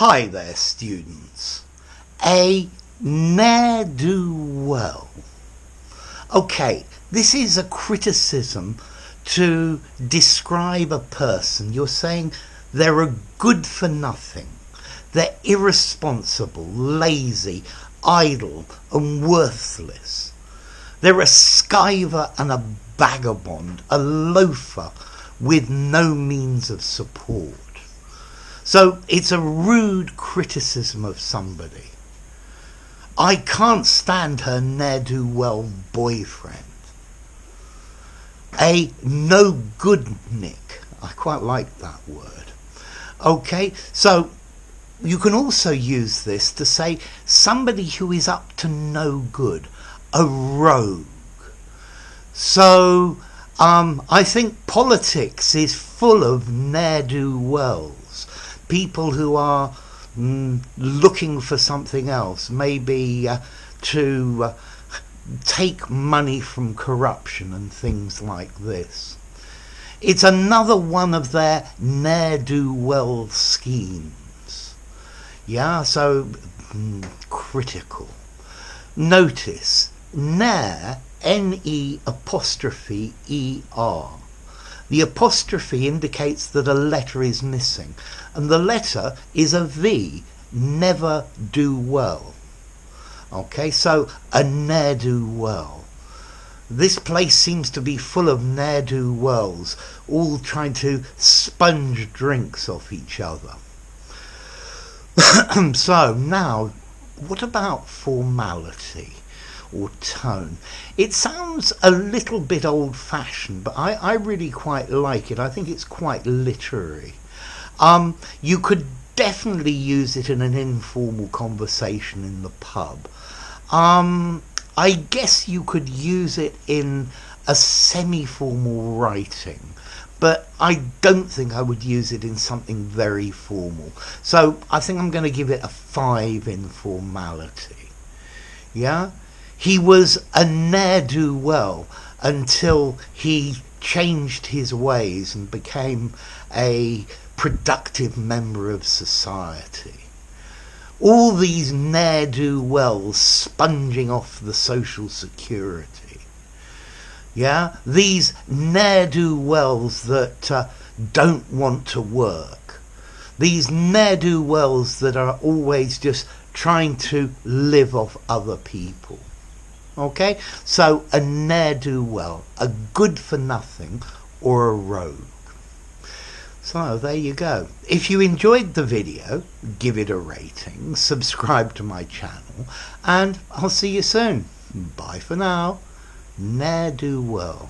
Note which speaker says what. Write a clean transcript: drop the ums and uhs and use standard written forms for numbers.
Speaker 1: Hi there, students. A ne'er-do-well. Okay, this is a criticism to describe a person. You're saying they're a good for nothing. They're irresponsible, lazy, idle and worthless. They're a skiver and a vagabond, a loafer with no means of support. So it's a rude criticism of somebody. I can't stand her ne'er-do-well boyfriend. A no-good-nick. I quite like that word. Okay, so you can also use this to say somebody who is up to no good, a rogue. So I think politics is full of ne'er-do-wells. People who are looking for something else, maybe to take money from corruption and things like this. It's another one of their ne'er-do-well schemes. Yeah, so critical. Notice, ne'er, N-E''er. The apostrophe indicates that a letter is missing, and the letter is a V, never do well. Okay, so a ne'er-do-well. This place seems to be full of ne'er-do-wells, all trying to sponge drinks off each other. So now, what about formality or tone? It sounds a little bit old-fashioned, but I really quite like it. I think it's quite literary. You could definitely use it in an informal conversation in the pub. I guess you could use it in a semi-formal writing, but I don't think I would use it in something very formal. So I think I'm going to give it a 5 in formality. Yeah? He was a ne'er-do-well until he changed his ways and became a productive member of society. All these ne'er-do-wells sponging off the social security. Yeah, these ne'er-do-wells that don't want to work. These ne'er-do-wells that are always just trying to live off other people. Okay, so a ne'er-do-well, a good for nothing or a rogue. So there you go. If you enjoyed the video, give it a rating, subscribe to my channel, and I'll see you soon. Bye for now. Ne'er-do-well.